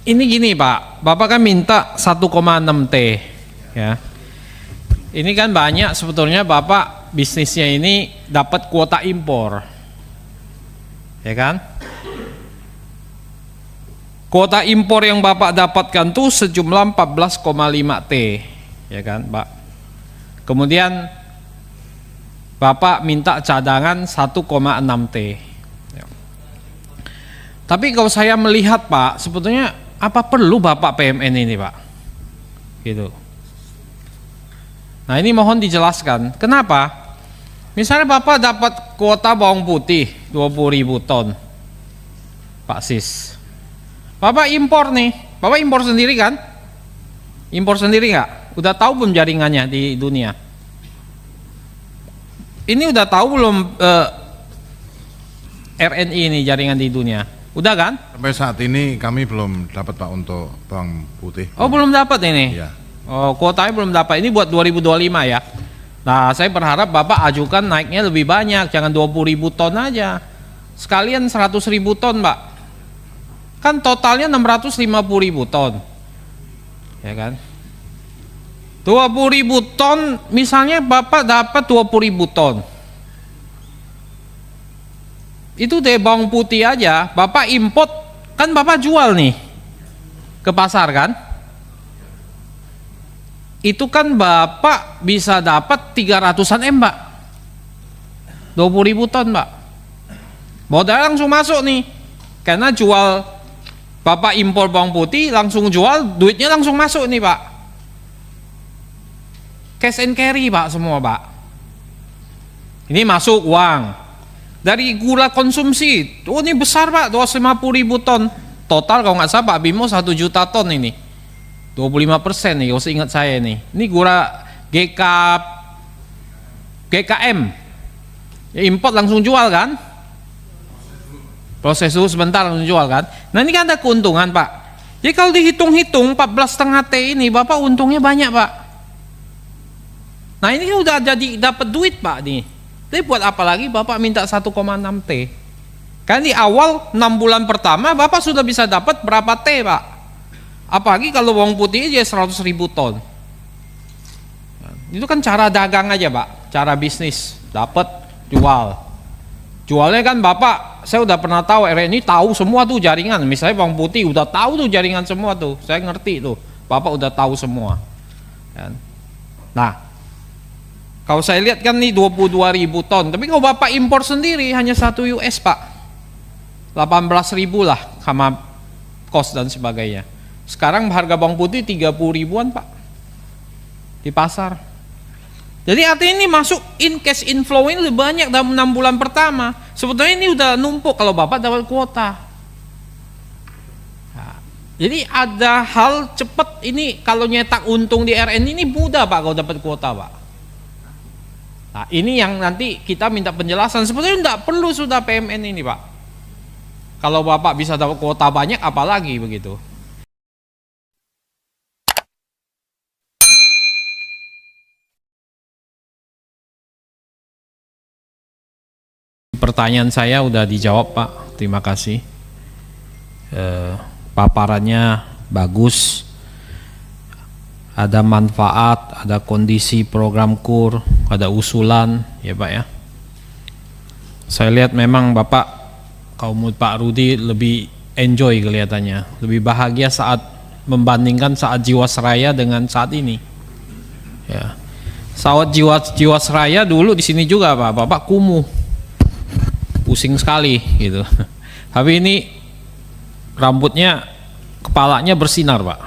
Ini gini Pak, Bapak kan minta 1,6 T ya. Ini kan banyak sebetulnya Bapak bisnisnya ini dapat kuota impor. Ya kan? Kuota impor yang Bapak dapatkan tuh sejumlah 14,5 T. Ya kan, Pak? Kemudian Bapak minta cadangan 1,6 T. Ya. Tapi kalau saya melihat Pak, sebetulnya apa perlu Bapak PMN ini Pak? Gitu. Nah ini mohon dijelaskan, kenapa? Misalnya Bapak dapat kuota bawang putih 20.000 ton, Pak Sis. Bapak impor nih, Bapak impor sendiri kan? Impor sendiri nggak? Udah tahu belum jaringannya di dunia? Ini udah tahu belum RNI ini jaringan di dunia? Udah kan? Sampai saat ini kami belum dapat Pak untuk bawang putih. Oh belum dapat ini? Iya. Oh kuotanya belum dapat, ini buat 2025 ya. Nah saya berharap Bapak ajukan naiknya lebih banyak, jangan 20.000 ton aja. Sekalian 100.000 ton Pak. Kan totalnya 650.000 ton. Ya kan? 20.000 ton, misalnya Bapak dapat 20.000 ton. Itu deh bawang putih aja, Bapak import, kan Bapak jual nih ke pasar kan? Itu kan Bapak bisa dapat 300-an M Pak. 20.000 ton Pak. Modal langsung masuk nih. Karena jual, Bapak impor bawang putih langsung jual, duitnya langsung masuk nih Pak. Cash and carry Pak semua Pak. Ini masuk uang. Dari gula konsumsi, oh ini besar Pak, 250.000 ton. Total kalau nggak salah Pak Bimo 1 juta ton ini. 25% nih, kalau seingat saya nih. Ini gula GKM. Ya import langsung jual kan? Proses dulu sebentar langsung jual kan? Nah ini kan ada keuntungan Pak. Jadi kalau dihitung-hitung 14,5 T ini Bapak untungnya banyak Pak. Nah ini kan udah jadi dapat duit Pak nih. Tapi buat apa lagi Bapak minta 1,6 T? Kan di awal 6 bulan pertama Bapak sudah bisa dapat berapa T Pak? Apalagi kalau bawang putih aja 100.000 ton. Itu kan cara dagang aja Pak, cara bisnis, dapat jual. Jualnya kan Bapak, saya udah pernah tahu RNI tahu semua tuh jaringan. Misalnya bawang putih udah tahu tuh jaringan semua tuh, saya ngerti tuh. Bapak udah tahu semua. Nah, kalau saya lihat kan nih 22.000 ton, tapi kalau Bapak impor sendiri hanya 1 US Pak, 18.000 lah sama kos dan sebagainya. Sekarang harga bawang putih 30 ribuan Pak di pasar. Jadi artinya ini masuk in cash inflow ini lebih banyak dalam 6 bulan pertama. Sebetulnya ini udah numpuk kalau Bapak dapat kuota. Nah, jadi ada hal cepat ini kalau nyetak untung di RN ini mudah Pak kalau dapat kuota Pak. Nah ini yang nanti kita minta penjelasan. Sebetulnya tidak perlu sudah PMN ini Pak. Kalau Bapak bisa dapat kuota banyak apalagi begitu. Pertanyaan saya udah dijawab Pak, terima kasih. Paparannya bagus, ada manfaat, ada kondisi program KUR, ada usulan ya Pak ya. Saya lihat memang Bapak, kaum Pak Rudi lebih enjoy kelihatannya, lebih bahagia saat membandingkan saat Jiwasraya dengan saat ini. Ya, saat Jiwasraya dulu di sini juga Pak, Bapak kumuh, pusing sekali gitu. Tapi ini rambutnya, kepalanya bersinar Pak.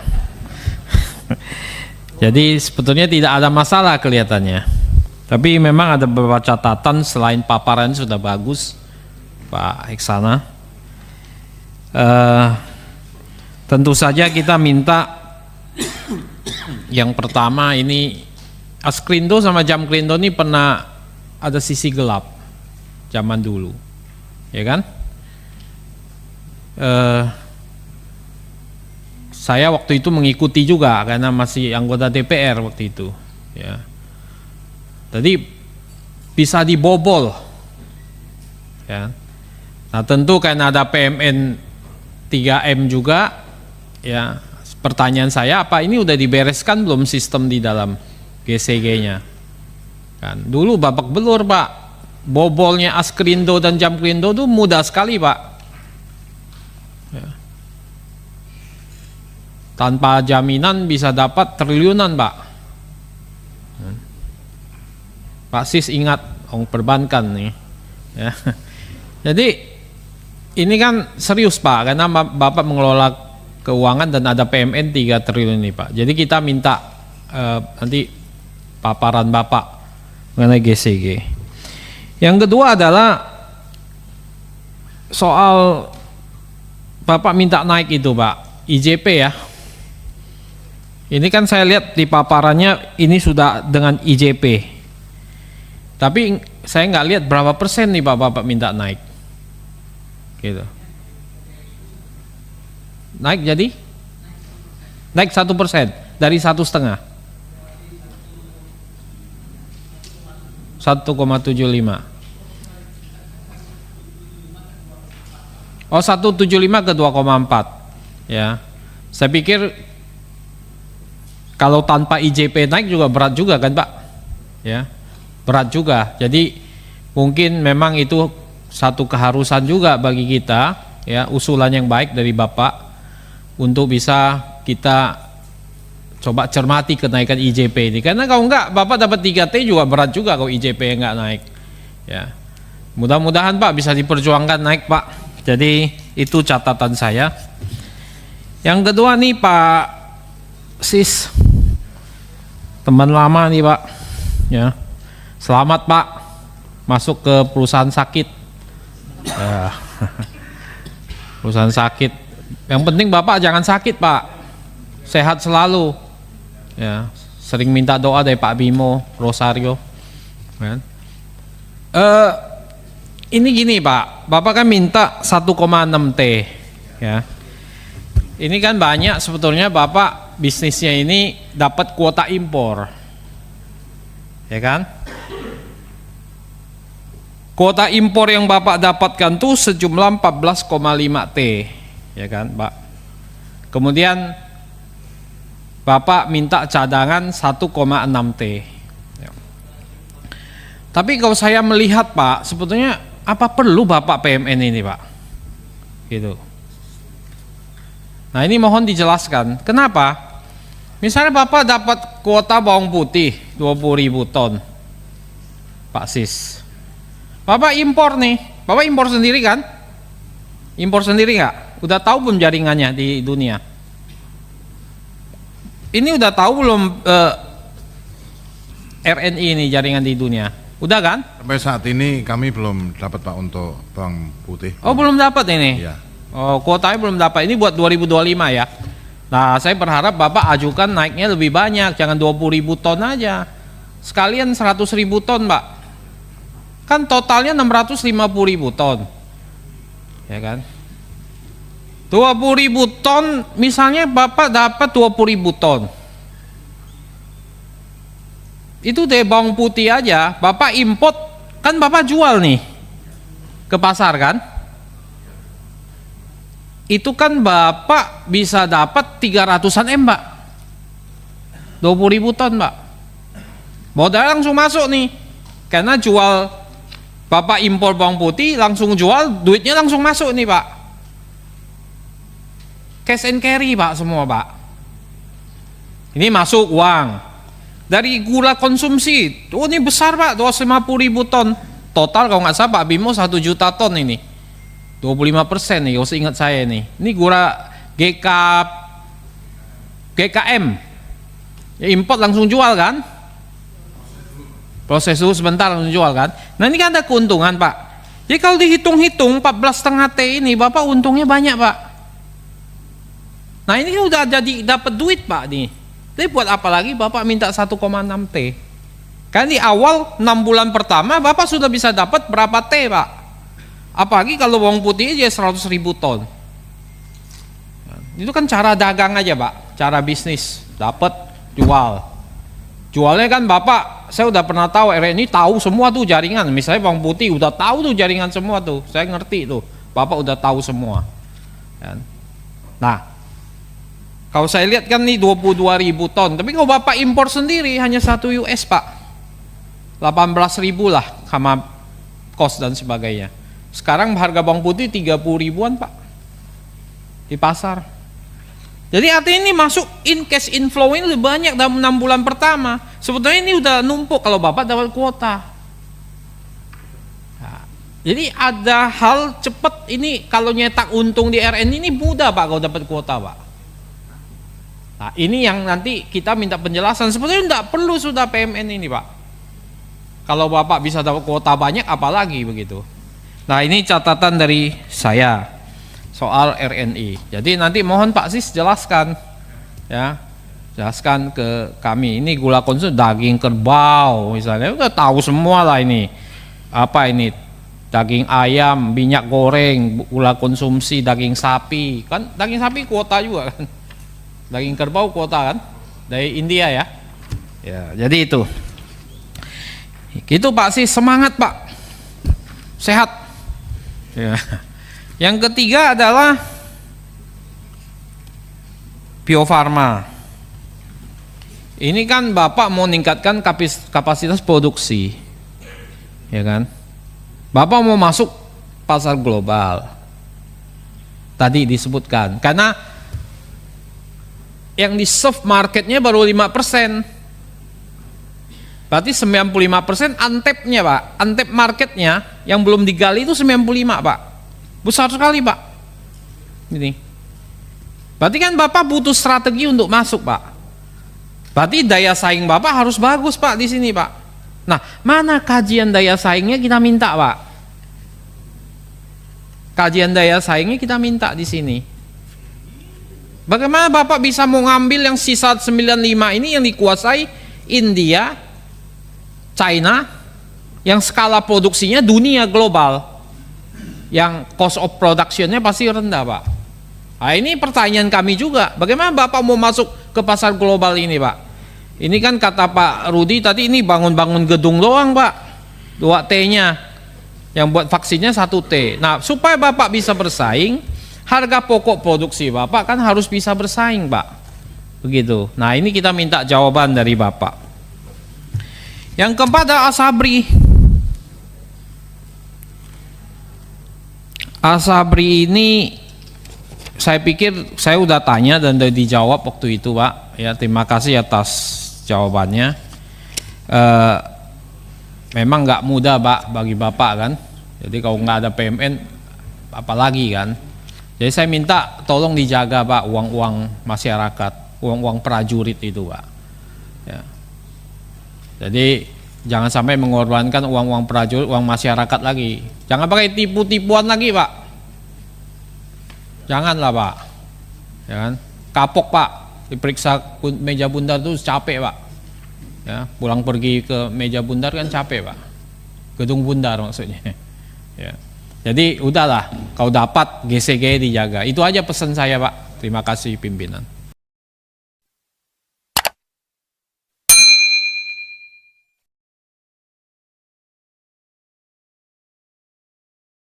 Jadi sebetulnya tidak ada masalah kelihatannya. Tapi memang ada beberapa catatan selain paparan sudah bagus Pak Heksana. Tentu saja kita minta yang pertama ini Askrindo sama Jamkrindo ini pernah ada sisi gelap zaman dulu, ya kan? Saya waktu itu mengikuti juga karena masih anggota DPR waktu itu, ya. Jadi bisa dibobol, ya. Nah tentu karena ada PMN 3M juga, ya, pertanyaan saya, apa ini udah dibereskan belum sistem di dalam GCG-nya? Kan dulu babak belur Pak, bobolnya Askrindo dan Jamkrindo tuh mudah sekali Pak. Ya. Tanpa jaminan bisa dapat triliunan Pak. Pak Sis ingat perbankan nih. Ya. Jadi ini kan serius Pak, karena Bapak mengelola keuangan dan ada PMN 3 triliun ini Pak. Jadi kita minta nanti paparan Bapak mengenai GCG. Yang kedua adalah soal Bapak minta naik itu Pak, IJP ya. Ini kan saya lihat di paparannya ini sudah dengan IJP. Tapi saya nggak lihat berapa persen nih Pak Bapak minta naik. Gitu. Naik jadi? Naik 1% dari 1,5. 1,75. Oh 1,75 ke 2,4 ya. Saya pikir kalau tanpa IJP naik juga berat juga kan Pak ya, berat juga. Jadi mungkin memang itu satu keharusan juga bagi kita ya, usulan yang baik dari Bapak untuk bisa kita coba cermati kenaikan IJP ini, karena kalau enggak Bapak dapat 3T juga berat juga kalau IJP enggak naik ya. Mudah-mudahan Pak bisa diperjuangkan naik Pak. Jadi itu catatan saya. Yang kedua nih Pak Sis, teman lama nih Pak ya, selamat Pak masuk ke perusahaan sakit ya. Perusahaan sakit, yang penting Bapak jangan sakit Pak, sehat selalu ya. Sering minta doa dari Pak Bimo Rosario kan. Ini gini Pak, Bapak kan minta 1,6T ya. Ini kan banyak sebetulnya Bapak bisnisnya ini dapat kuota impor ya kan. Kuota impor yang Bapak dapatkan tuh sejumlah 14,5T ya kan Pak. Kemudian Bapak minta cadangan 1,6T ya. Tapi kalau saya melihat Pak, sebetulnya apa perlu Bapak PMN ini Pak gitu. Nah ini mohon dijelaskan kenapa. Misalnya Bapak dapat kuota bawang putih 20.000 ton Pak Sis, Bapak impor nih, Bapak impor sendiri kan? Impor sendiri nggak? Udah tahu belum jaringannya di dunia? Ini udah tahu belum RNI ini jaringan di dunia? Udah kan? Sampai saat ini kami belum dapat Pak untuk bawang putih. Oh belum dapat ini? Iya. Oh kuotanya belum dapat, ini buat 2025 ya. Nah saya berharap Bapak ajukan naiknya lebih banyak, jangan 20.000 ton aja, sekalian 100.000 ton Pak. Kan totalnya 650.000 ton ya kan. 20.000 ton misalnya Bapak dapat 20.000 ton, itu deh bawang putih aja Bapak import kan, Bapak jual nih ke pasar kan, itu kan Bapak bisa dapat 300-an M Pak, 20.000 ton Pak, modal langsung masuk nih, karena jual Bapak impor bawang putih langsung jual, duitnya langsung masuk nih Pak, cash and carry Pak semua Pak. Ini masuk uang dari gula konsumsi, oh ini besar Pak, 250.000 ton total kalau nggak salah Pak Bimo 1 juta ton ini, 25% nih, harus ingat saya nih. Ini gula GKM ya, import langsung jual kan, proses dulu sebentar langsung jual kan. Nah ini kan ada keuntungan Pak. Jadi kalau dihitung-hitung 14,5 T ini Bapak untungnya banyak Pak. Nah ini udah jadi dapat duit Pak nih. Jadi buat apa lagi Bapak minta 1,6 T? Kan di awal 6 bulan pertama Bapak sudah bisa dapat berapa T Pak? Apalagi kalau bawang putih aja 100.000 ton. Itu kan cara dagang aja Pak, cara bisnis, dapat jual. Jualnya kan Bapak, saya udah pernah tahu, RNI tahu semua tuh jaringan. Misalnya bawang putih udah tahu tuh jaringan semua tuh, saya ngerti tuh, Bapak udah tahu semua. Nah, Kalau saya lihat kan nih 22.000 ton, tapi kalau Bapak impor sendiri hanya 1 US Pak, 18.000 lah sama kos dan sebagainya. Sekarang harga bawang putih 30 ribuan Pak di pasar. Jadi artinya ini masuk in cash inflow ini lebih banyak dalam 6 bulan pertama. Sebetulnya ini udah numpuk kalau Bapak dapat kuota. Nah, jadi ada hal cepat ini, kalau nyetak untung di RN ini mudah Pak kalau dapat kuota Pak. Nah ini yang nanti kita minta penjelasan. Sebetulnya tidak perlu sudah PMN ini Pak. Kalau Bapak bisa dapat kuota banyak apalagi begitu. Nah ini catatan dari saya soal RNI. Jadi nanti mohon Pak Sis jelaskan ya, jelaskan ke kami. Ini gula konsumsi daging kerbau misalnya, udah tahu semua lah ini. Apa ini? Daging ayam, minyak goreng, gula konsumsi, daging sapi. Kan daging sapi kuota juga kan. Daging kerbau kuota kan dari India ya. Ya, jadi itu. Gitu Pak Sis, semangat Pak. Sehat. Ya. Yang ketiga adalah Bio Farma. Ini kan Bapak mau meningkatkan kapasitas produksi. Ya kan? Bapak mau masuk pasar global. Tadi disebutkan karena yang di serve marketnya baru 5%. Berarti 95% untapnya Pak. Untap marketnya yang belum digali itu 95 Pak. Besar sekali Pak. Ini. Berarti kan Bapak butuh strategi untuk masuk Pak. Berarti daya saing Bapak harus bagus Pak di sini Pak. Nah, mana kajian daya saingnya kita minta Pak. Kajian daya saingnya kita minta di sini. Bagaimana Bapak bisa mau ngambil yang sisa 95 ini yang dikuasai India, China, yang skala produksinya dunia global, yang cost of productionnya pasti rendah Pak. Nah ini pertanyaan kami juga, bagaimana Bapak mau masuk ke pasar global ini Pak? Ini kan kata Pak Rudi tadi, ini bangun-bangun gedung doang Pak, 2T-nya, yang buat vaksinnya 1T. Nah supaya Bapak bisa bersaing, harga pokok produksi Bapak kan harus bisa bersaing Pak. Begitu. Nah ini kita minta jawaban dari Bapak. Yang keempat adalah Asabri. Asabri ini saya pikir saya udah tanya dan udah dijawab waktu itu Pak. Ya terima kasih atas jawabannya. Memang nggak mudah Pak bagi Bapak kan. Jadi kalau nggak ada PMN apalagi kan. Jadi saya minta tolong dijaga Pak uang-uang masyarakat, uang-uang prajurit itu Pak. Ya. Jadi jangan sampai mengorbankan uang-uang prajurit, uang masyarakat lagi. Jangan pakai tipu-tipuan lagi Pak. Janganlah Pak. Ya kan? Kapok Pak, diperiksa meja bundar itu capek Pak. Ya, pulang pergi ke meja bundar kan capek Pak. Gedung bundar maksudnya. Ya. Jadi udahlah, kalau dapat GCG dijaga. Itu aja pesan saya Pak. Terima kasih pimpinan.